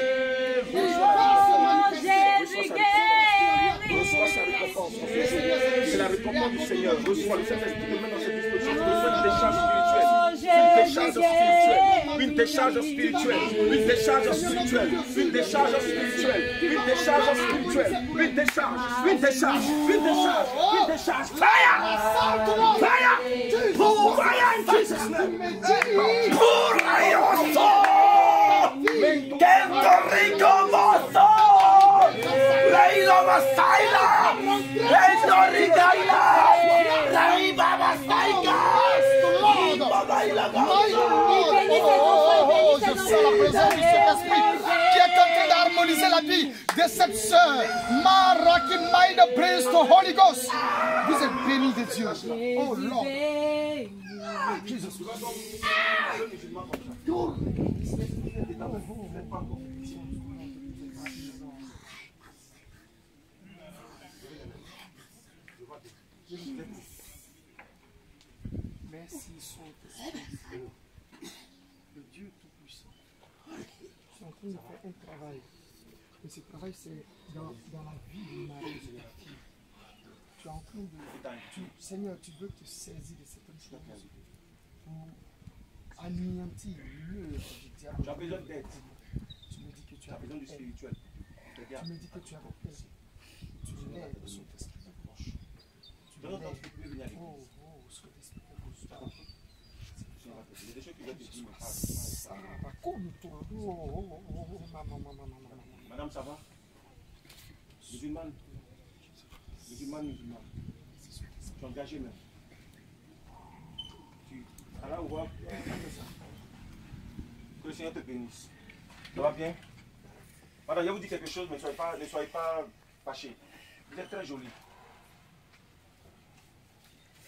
S2: Il va se manifester.
S1: Reçois sa récompense. C'est la récompense du Seigneur. Reçois le Saint-Esprit te met dans cette disposition. Reçois une décharge spirituelle. Une décharge spirituelle. Une décharge spirituelle. Une décharge spirituelle. Une décharge spirituelle. Une décharge. Une décharge. Une décharge. Une décharge. Fire! Fire! Pour fire in Jesus' name. Pour ayoso! Kento rico mozo! Leilo masaila! Kento ricaila! Leiba masaika!
S2: Je sens la présence du Saint-Esprit qui est en train d'harmoniser la vie de cette sœur. Mara qui maille praise to Holy Ghost. Vous êtes bénis de Dieu. Oh Lord. Merci Saint-Esprit. Le Dieu Tout-Puissant. Je suis en train de faire un travail. Et ce travail, c'est dans la vie de Marie et de la fille. Tu es en train de... Seigneur, tu veux te saisir de certaines choses pour anéantir l'œuvre du diable.
S1: Tu as besoin d'aide.
S2: Tu me dis que tu
S1: Tu as
S2: as
S1: besoin du spirituel.
S2: Tu me dis que tu as l'aide. Tu l'aides, Saint-Esprit de gauche. Tu
S1: De temps en temps,
S2: l'aides.
S1: tu peux venir à l'église.
S2: Oh, Saint-Esprit de gauche.
S1: Il y a des choses qui doivent te dire, mais pas.
S2: Ça va comme toi. Oh, maman.
S1: Madame, ça va? Musulmane. Musulmane. Tu es engagé même. Alors, on va. Que le Seigneur te bénisse. Ça va bien? Madame, je vais vous dire quelque chose, mais ne soyez pas fâchés. Vous êtes très jolie.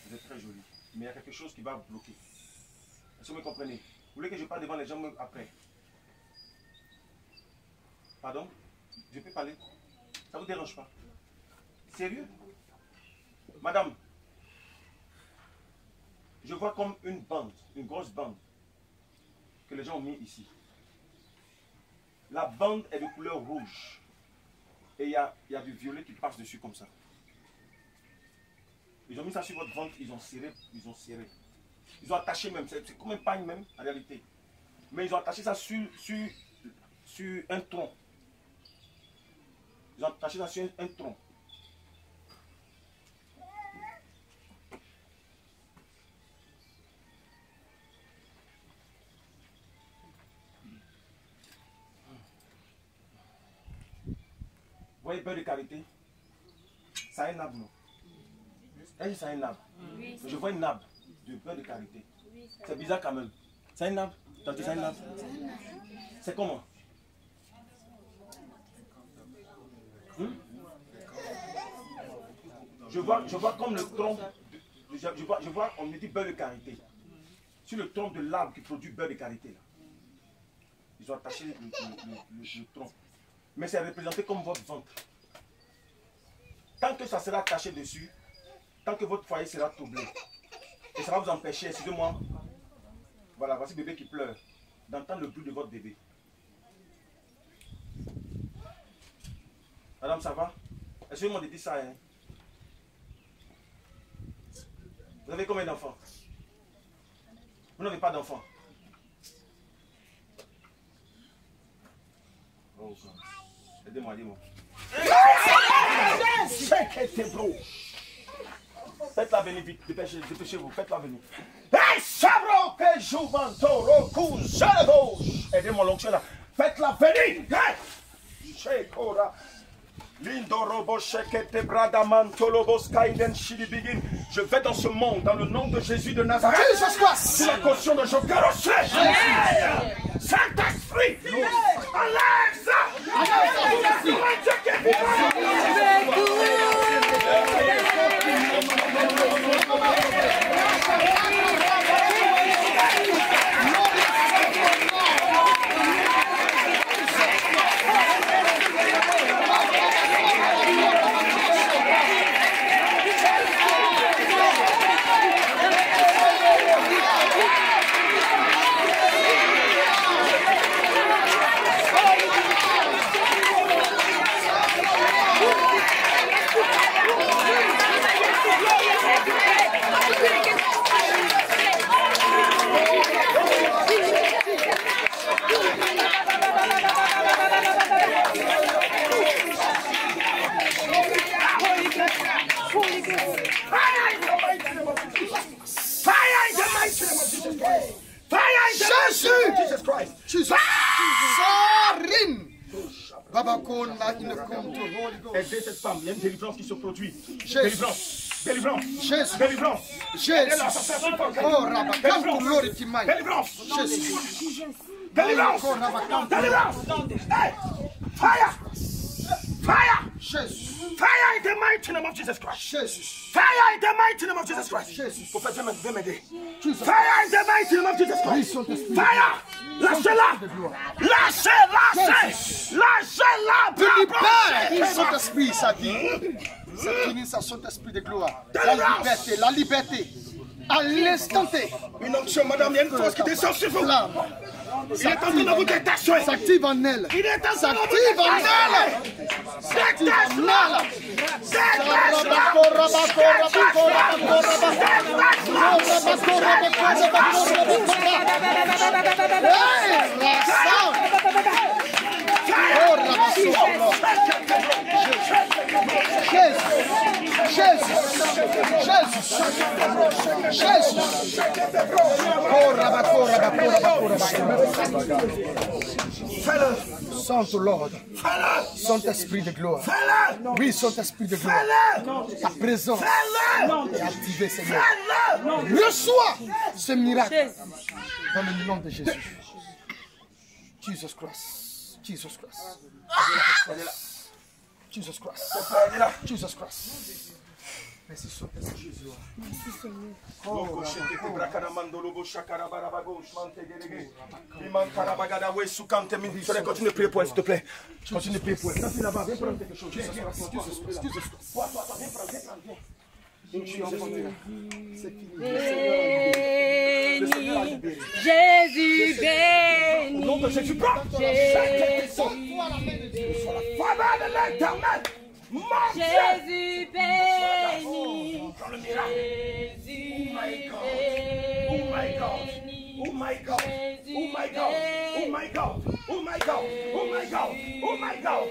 S1: Vous êtes très jolie. Mais il y a quelque chose qui va bloquer. Est-ce que vous me comprenez? Vous voulez que je parle devant les gens même après? Pardon? Je peux parler? Ça ne vous dérange pas? Sérieux? Madame, je vois comme une bande, une grosse bande, que les gens ont mis ici. La bande est de couleur rouge. Et il y a du violet qui passe dessus comme ça. Ils ont mis ça sur votre ventre, ils ont serré. Ils ont attaché même, c'est comme un pagne même, en réalité. Mais ils ont attaché ça sur un tronc. Ils ont attaché ça sur un tronc. Vous voyez, beurre de karité? Ça a un arbre, non? Est-ce que ça a un arbre? Oui. Je vois une nappe de beurre de karité. C'est bizarre quand même. C'est une nappe? T'as dit ça une nappe? C'est comment? Je vois comme le tronc. Je vois, on me dit beurre de karité. Sur le tronc de l'arbre qui produit beurre de karité. Là. Ils ont attaché le tronc. Mais c'est représenté comme votre ventre. Tant que ça sera attaché dessus, tant que votre foyer sera troublé, et ça va vous empêcher, excusez-moi, voilà, voici bébé qui pleure, d'entendre le bruit de votre bébé. Madame, ça va? Excusez-moi de dire ça, hein? Vous avez combien d'enfants? Vous n'avez pas d'enfants? Oh, aidez-moi, aidez-moi. Faites-la venir vite, dépêchez-vous, faites-la venir. Aidez-moi, l'onction là. Faites-la venir. Je vais dans ce monde, dans le nom de Jésus de Nazareth. C'est la caution de Job. Saint-Esprit, enlève ça. Aidez cette femme, il y a une délivrance qui se produit. Délivrance, délivrance, délivrance. Délivrance, délivrance, délivrance. Hey, fire, fire, fire in the mighty name of Jesus Christ. Fire in the mighty name of Jesus Christ. Prophète, viens m'aider. Fire in the mighty name of Jesus Christ. Fire. Lâchez-la! Lâchez-la!
S2: Saint-Esprit, ça dit. C'est fini, ça, Saint-Esprit de gloire. La liberté. À l'instant T.
S1: Une onction, madame, il y a une force qui descend sur vous. Il est en train de vous détacher.
S2: S'active en elle.
S1: Il est en train de vous détacher. Détache-la!
S2: Fais-le. Saint Lord. Saint-Esprit de gloire. Oui, Saint-Esprit de gloire. Ta présence est activée, Seigneur. Reçois ce miracle dans le nom de Jésus. Jesus Christ. Jesus Christ. Jesus Christ. Jesus Christ. Merci Saint-Esprit. Merci Seigneur.
S1: Continue de prier pour elle, s'il te plaît. Continue de prier pour elle. Viens là-bas, viens prendre quelque chose.
S5: Jésus béni.
S1: Au nom de Jésus, prends.
S5: Jésus béni. Jésus béni.
S1: Oh my God. Oh my God. Oh my God. Oh my God. Oh my God. Oh my God. Oh my God.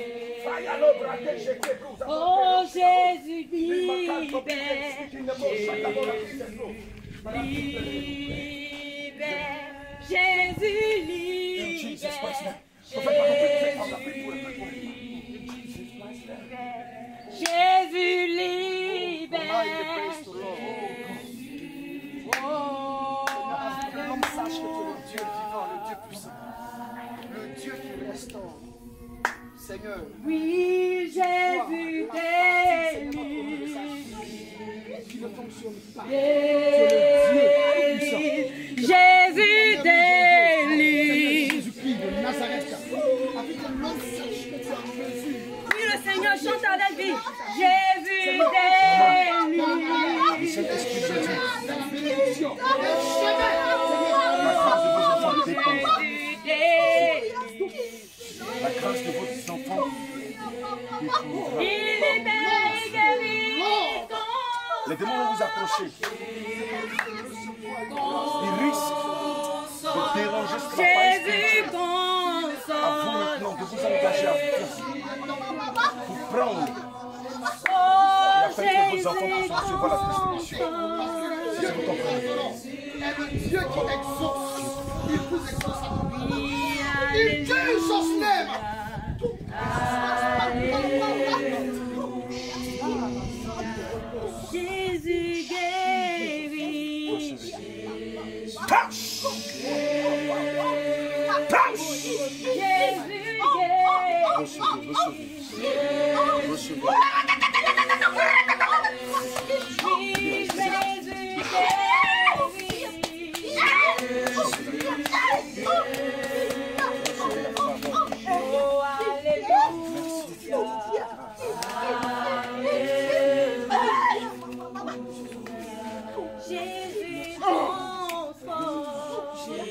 S5: Oh Jésus libère. Libère. Jésus libère. Jésus libère. Oh,
S2: L'homme sache que tu es le Dieu vivant, le Dieu puissant, le Dieu qui restaure. Seigneur.
S5: Oui, Jésus délivre.
S2: Qui ne fonctionne pas.
S5: Jésus délivre.
S2: Jésus-Christ de Nazareth. Avec un homme sache que tu es en mesure.
S5: Oui, le Seigneur chante avec lui. Jésus délivre.
S2: Saint-Esprit de Dieu. La bénédiction.
S1: La grâce de vos enfants.
S5: Il libère, il guérit.
S1: Les démons vont vous approcher. Ils risquent de déranger ce travail.
S5: Jésus
S1: À vous
S5: console.
S1: maintenant de vous engager à vous pour prendre et
S5: Oh,
S1: afin que vos enfants puissent recevoir la distribution. Si vous comprenez.
S2: est le Dieu qui exauce. Il vous exauce à In Jesus' name.
S5: Jésus guérit.
S1: Touche. Touche.
S5: Jésus guérit.
S2: Recevez, recevez. Recevez.
S5: Oui, Jésus guérit. Oh, alléluia. Jésus transforme. Oui,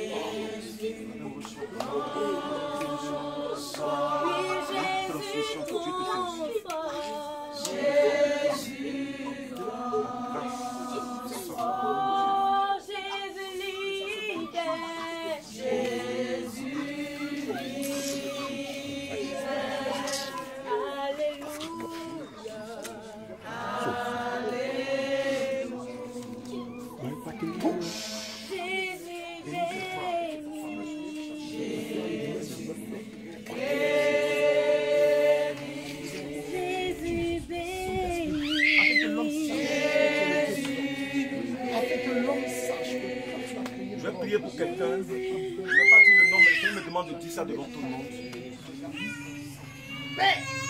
S5: Jésus transforme. Oh, Jésus libère. Jésus libère. Alléluia. Jésus bénit.
S2: Afin que l'homme sache que quand tu as prié,
S1: Je vais prier pour quelqu'un. Je ne vais pas dire le nom, mais je me demande de dire ça devant tout le monde.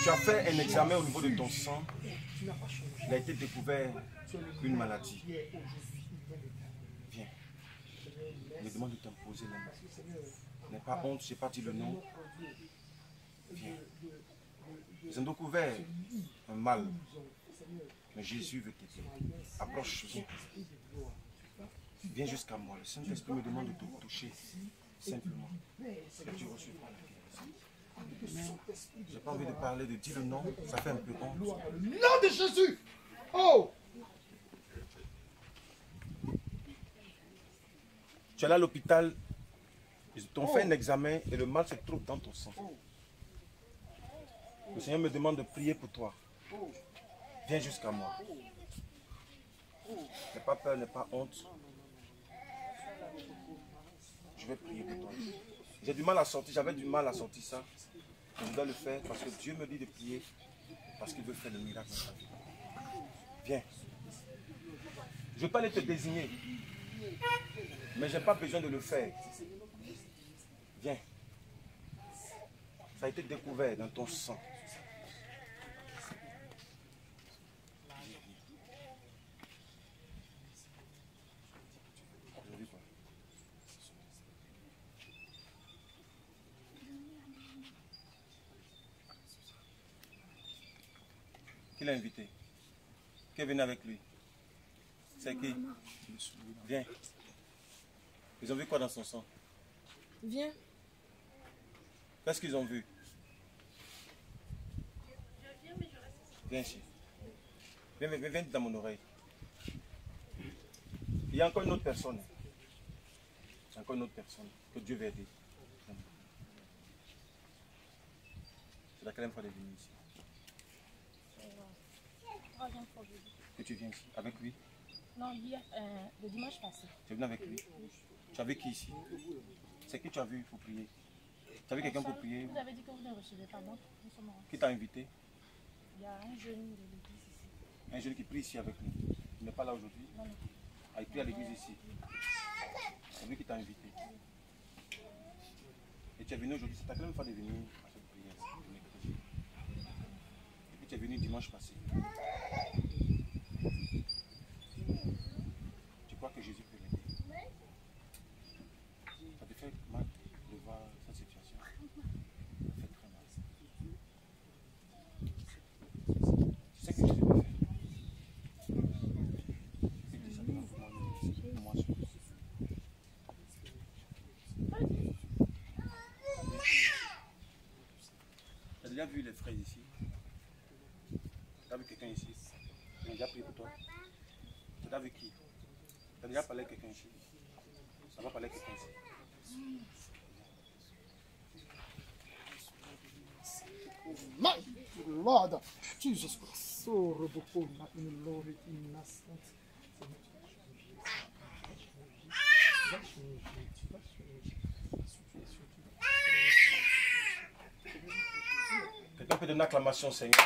S1: Tu as fait un examen au niveau de ton sang. Il a été découvert une maladie. Viens. Je me demande de t'imposer la main. N'aie pas honte, je n'ai pas dit le nom. Viens. Ils ont découvert un mal. Mais Jésus veut t'aider. Approche, viens. Viens jusqu'à moi. Le Saint-Esprit me demande de te toucher. Simplement. Que tu recevras la guérison. Je n'ai pas envie de parler, de dire le nom. Ça fait un peu honte.
S2: le nom de Jésus. Oh!
S1: Tu es allé à l'hôpital. Ils t'ont fait un examen et le mal se trouve dans ton sang. Le Seigneur me demande de prier pour toi. Viens jusqu'à moi. N'aie pas peur, n'aie pas honte. Je vais prier pour toi. J'ai du mal à sortir, j'avais du mal à sortir ça. Je dois le faire parce que Dieu me dit de prier. Parce qu'il veut faire le miracle dans ta vie. Viens. Je ne vais pas aller te désigner. Mais je n'ai pas besoin de le faire. Viens. Ça a été découvert dans ton sang. Qui l'a invité? Qui est venu avec lui? C'est qui? Viens. Ils ont vu quoi dans son sang?
S5: Viens.
S1: Qu'est-ce qu'ils ont vu? Viens ici. Viens dans mon oreille. Il y a encore une autre personne. Il y a encore une autre personne que Dieu veut aider. C'est la quatrième fois de venir ici. Que tu viens ici avec lui?
S6: Non, hier, le dimanche passé.
S1: Tu es venu avec lui? Tu as vu qui ici? C'est qui tu as vu pour prier? Tu as vu quelqu'un pour prier?
S6: Vous avez dit que vous ne recevez pas, donc nous sommes rentrés.
S1: Qui t'a invité?
S6: Il y a un jeune de l'église ici.
S1: Un jeune qui prie ici avec nous. Il n'est pas là aujourd'hui?
S6: Non, non.
S1: Ah, il prie à l'église ici. C'est lui qui t'a invité. Et tu es venu aujourd'hui, c'est ta première fois de venir à cette prière. Et puis tu es venu dimanche passé. Tu crois que Jésus peut l'aider? Ça te fait mal de voir cette situation? Ça fait très mal. Tu sais que Jésus peut faire. Il dit ça devant moi. Tu as déjà vu les frères ici? Tu as vu quelqu'un ici? Tu as déjà prié pour toi? Tu as déjà vu qui? Tu as déjà parlé à quelqu'un ici? Ça va parler à quelqu'un ici?
S2: My Lord Jesus Christ. So Robocona in glory in us.
S1: Quelqu'un peut donner une acclamation, Seigneur.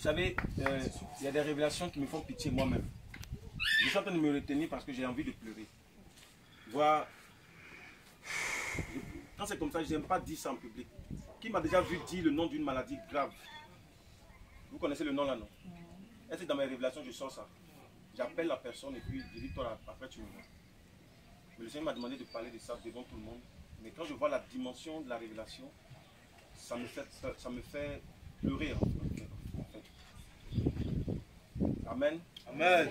S1: savez, il y a des révélations qui me font pitié moi-même. Je suis en train de me retenir parce que j'ai envie de pleurer. Voir. Quand c'est comme ça, je n'aime pas dire ça en public. Qui m'a déjà vu dire le nom d'une maladie grave? Vous connaissez le nom là, non? Est-ce que dans mes révélations, je sors ça? J'appelle la personne et puis je dis, toi, après tu me vois. Mais le Seigneur m'a demandé de parler de ça devant tout le monde. Mais quand je vois la dimension de la révélation, ça me fait pleurer en fait. Amen.
S4: Amen.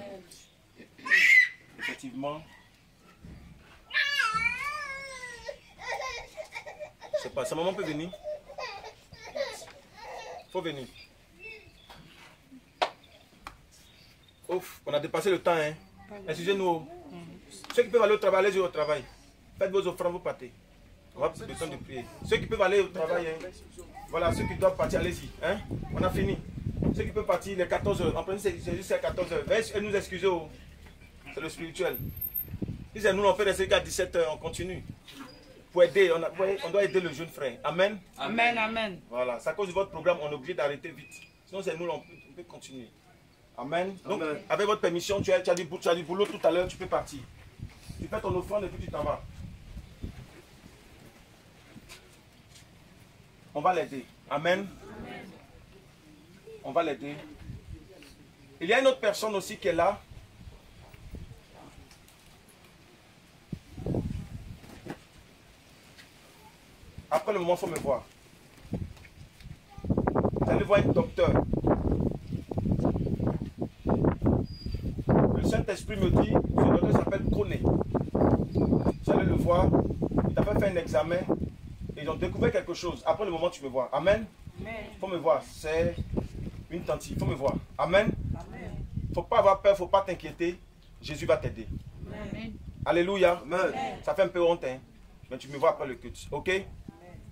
S1: Effectivement. Je sais pas, sa maman peut venir? Faut venir. Ouf, on a dépassé le temps, hein. Excusez-nous. Ceux qui peuvent aller au travail, allez-y au travail. Faites vos offrandes, vous partez. On va prendre le temps de prier. Ceux qui peuvent aller au travail, hein. Voilà, ceux qui doivent partir, allez-y. Hein. On a fini. Ceux qui peuvent partir, les 14h. En principe, c'est juste à 14h. Veuillez nous excuser. Oh. C'est le spirituel. Si c'est nous, on peut rester jusqu'à 17h, on continue. Pour aider, on doit aider le jeune frère. Amen.
S7: Amen, amen.
S1: Voilà, c'est à cause de votre programme, on est obligé d'arrêter vite. Sinon, c'est nous, on peut continuer. Amen. Donc, avec votre permission, tu as du boulot tout à l'heure, tu peux partir. Tu fais ton offrande et puis tu t'en vas. On va l'aider. Amen. On va l'aider. Il y a une autre personne aussi qui est là. Après le moment, il faut me voir. Vous allez voir un docteur. Le Saint-Esprit me dit, ce docteur s'appelle Koné. Vous allez le voir. Il t'a fait un examen. Et ils ont découvert quelque chose. Après le moment, tu me vois. Amen. Il faut me voir. C'est une tentille. Il faut me voir. Amen. Il ne faut pas avoir peur. Il ne faut pas t'inquiéter. Jésus va t'aider. Alléluia. Amen. Ça fait un peu honte. Hein? Mais tu me vois après le culte. Ok?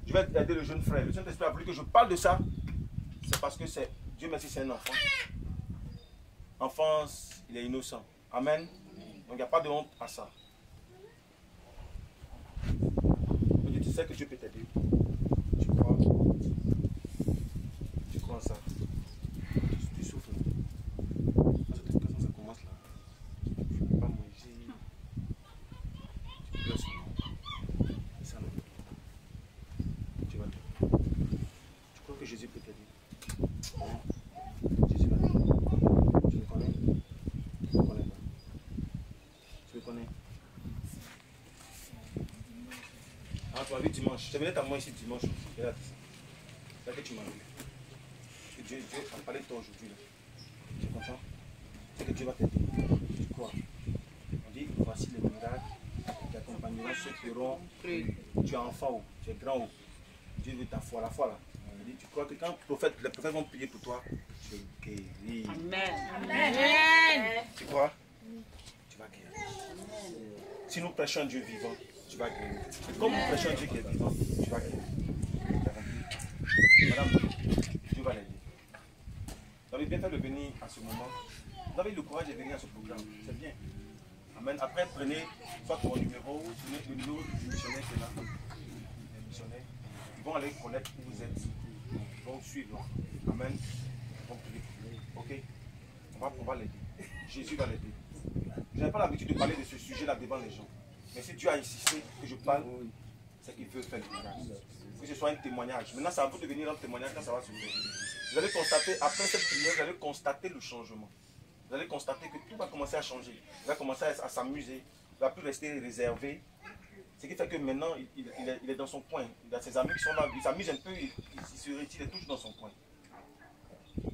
S1: Je vais aider le jeune frère. Le Saint-Esprit a voulu que je parle de ça. C'est parce que c'est, Dieu merci, c'est un enfant. Enfance, il est innocent. Amen. Donc il n'y a pas de honte à ça. Mais tu sais que Dieu peut t'aider. Tu crois? Tu crois en ça? Tu souffres. Quand ça commence là, tu ne peux pas manger. Tu pleures souvent. C'est ça. Tu vas. Tu crois que Jésus peut t'aider? Jésus va t'aider. Tu le connais? Tu le connais pas? Tu le connais? Ah, tu m'as vu dimanche. Je venais à moi ici dimanche. C'est là que tu m'as vu. Parce que Dieu a parlé de toi aujourd'hui. Tu es content? C'est que Dieu va t'aider. Tu crois? On dit, voici les miracles qui accompagneront ceux qui auront cru. Tu es enfant ou tu es grand ou Dieu veut ta foi, la foi là. On dit, tu crois que quand les prophètes vont prier pour toi, tu es guéri.
S7: Amen.
S5: Amen.
S1: Tu crois? Tu vas guérir. Si nous prêchons un Dieu vivant, tu vas guérir. Et comme nous prêchons un Dieu qui est vivant, tu vas guérir. Madame, Dieu va l'aider. Vous avez bien fait de venir à ce moment. Vous avez eu le courage de venir à ce programme. C'est bien. Amen. Après, prenez soit mon numéro, le numéro du missionnaire qui est là. Les missionnaires, ils vont aller connaître où vous êtes. Ils vont suivre. Amen. Ils vont prier pour vous. Ok? On va l'aider. Jésus va l'aider. Je n'ai pas l'habitude de parler de ce sujet-là devant les gens. Mais si Dieu a insisté que je parle, c'est qu'il veut faire le miracle. Que ce soit un témoignage. Maintenant, ça va devenir un témoignage quand ça va se faire. Vous allez constater, après cette prière, vous allez constater le changement. Vous allez constater que tout va commencer à changer. Il va commencer à s'amuser. Il ne va plus rester réservé. Ce qui fait que maintenant, il est dans son coin. Il a ses amis qui sont là. Il s'amuse un peu. Il se retire. Il est toujours dans son coin.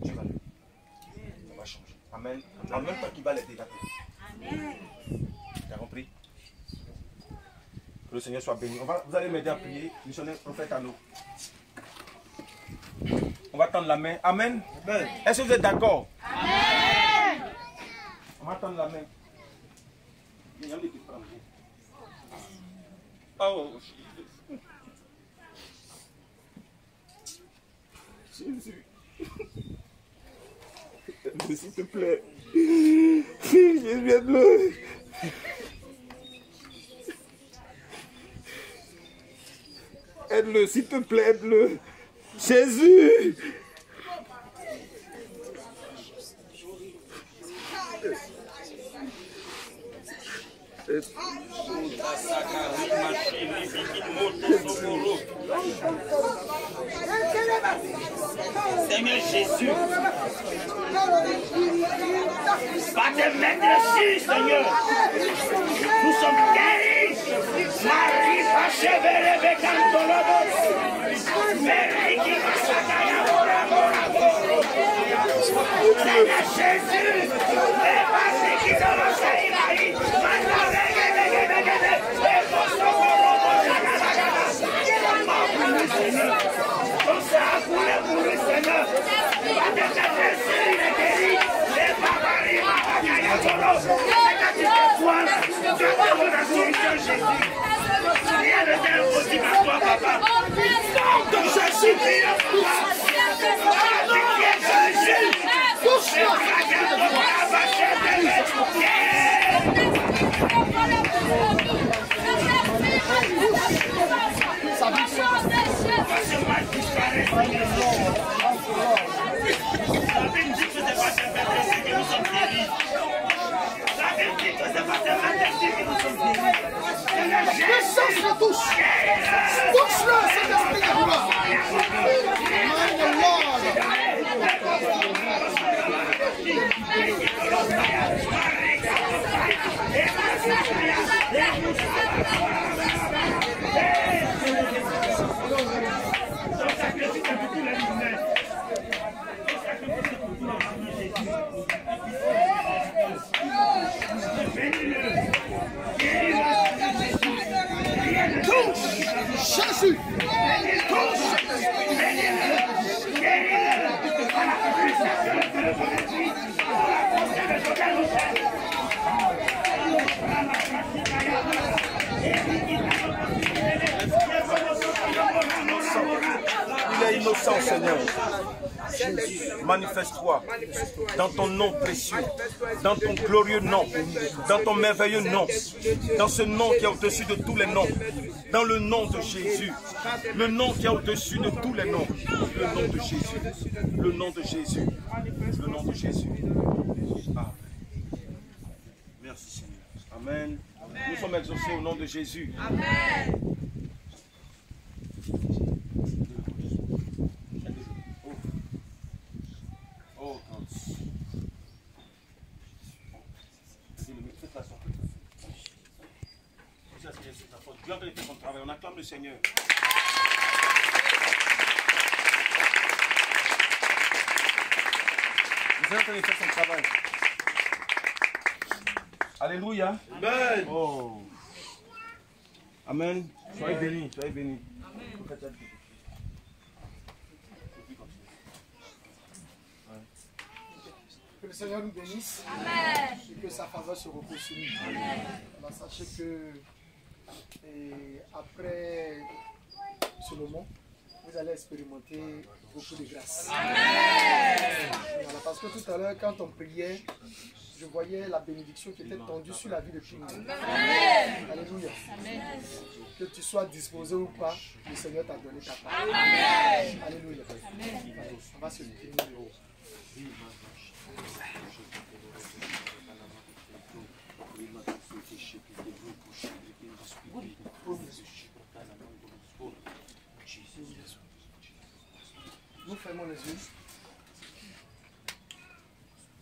S1: Dieu va l'aider. Ça va changer. Amen. En même temps qu'il va l'aider. Amen. Tu as compris? Que le Seigneur soit béni. Vous allez m'aider à prier. Missionnaire, prophète Anno. On va tendre la main. Amen. Amen. Est-ce que vous êtes d'accord? Amen. On va tendre la main. Oh. Jésus. S'il te plaît. Jésus, aide-le. Aide-le, s'il te plaît, aide-le. Jésus.
S2: Jésus.
S1: Seigneur Jésus, va te mettre dessus, Seigneur. Nous sommes guéris. Marie va cheveler avec un dolobos. Marie qui va s'attaquer à Seigneur Jésus, les passés qui sont dans ce Marie, rien ne t'est impossible à toi, papa. Donc je supplie le papa. Jésus, touche-le.
S2: Puissance le touche. Touche-le, cet esprit de gloire. Jésus,
S1: il est innocent, Seigneur. Manifeste-toi dans ton nom précieux, dans ton glorieux nom, dans ton merveilleux nom, dans ce nom qui est au-dessus de tous les noms, dans le nom de Jésus, le nom qui est au-dessus de tous les noms, le nom de Jésus, le nom de Jésus, le nom de Jésus. Amen. Merci Seigneur. Amen. Nous sommes exaucés au nom de Jésus.
S5: Amen.
S1: Dieu a fait son travail, on acclame le Seigneur. Dieu a fait son travail. Alléluia.
S4: Amen.
S1: Oh. Amen. Soyez bénis, soyez bénis. Amen.
S2: que le Seigneur nous bénisse.
S5: Amen.
S2: Et que sa faveur se repose sur nous.
S5: Amen.
S2: Alors, sachez que après ce moment, vous allez expérimenter beaucoup de grâce.
S5: Amen.
S2: Voilà, parce que tout à l'heure, quand on priait, je voyais la bénédiction qui était tendue sur la vie de tout le monde. Alléluia.
S5: Amen.
S2: Que tu sois disposé ou pas, le Seigneur t'a donné ta part.
S5: Amen.
S2: Alléluia.
S5: Amen.
S2: On va se décliner. Nous fermons les yeux.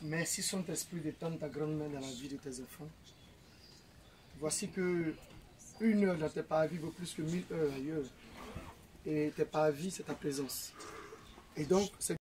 S2: Merci Saint-Esprit d'étendre ta grande main dans la vie de tes enfants. Voici que 1 heure dans tes parvis vaut plus que 1000 heures ailleurs. Et tes parvis, c'est ta présence. Et donc, c'est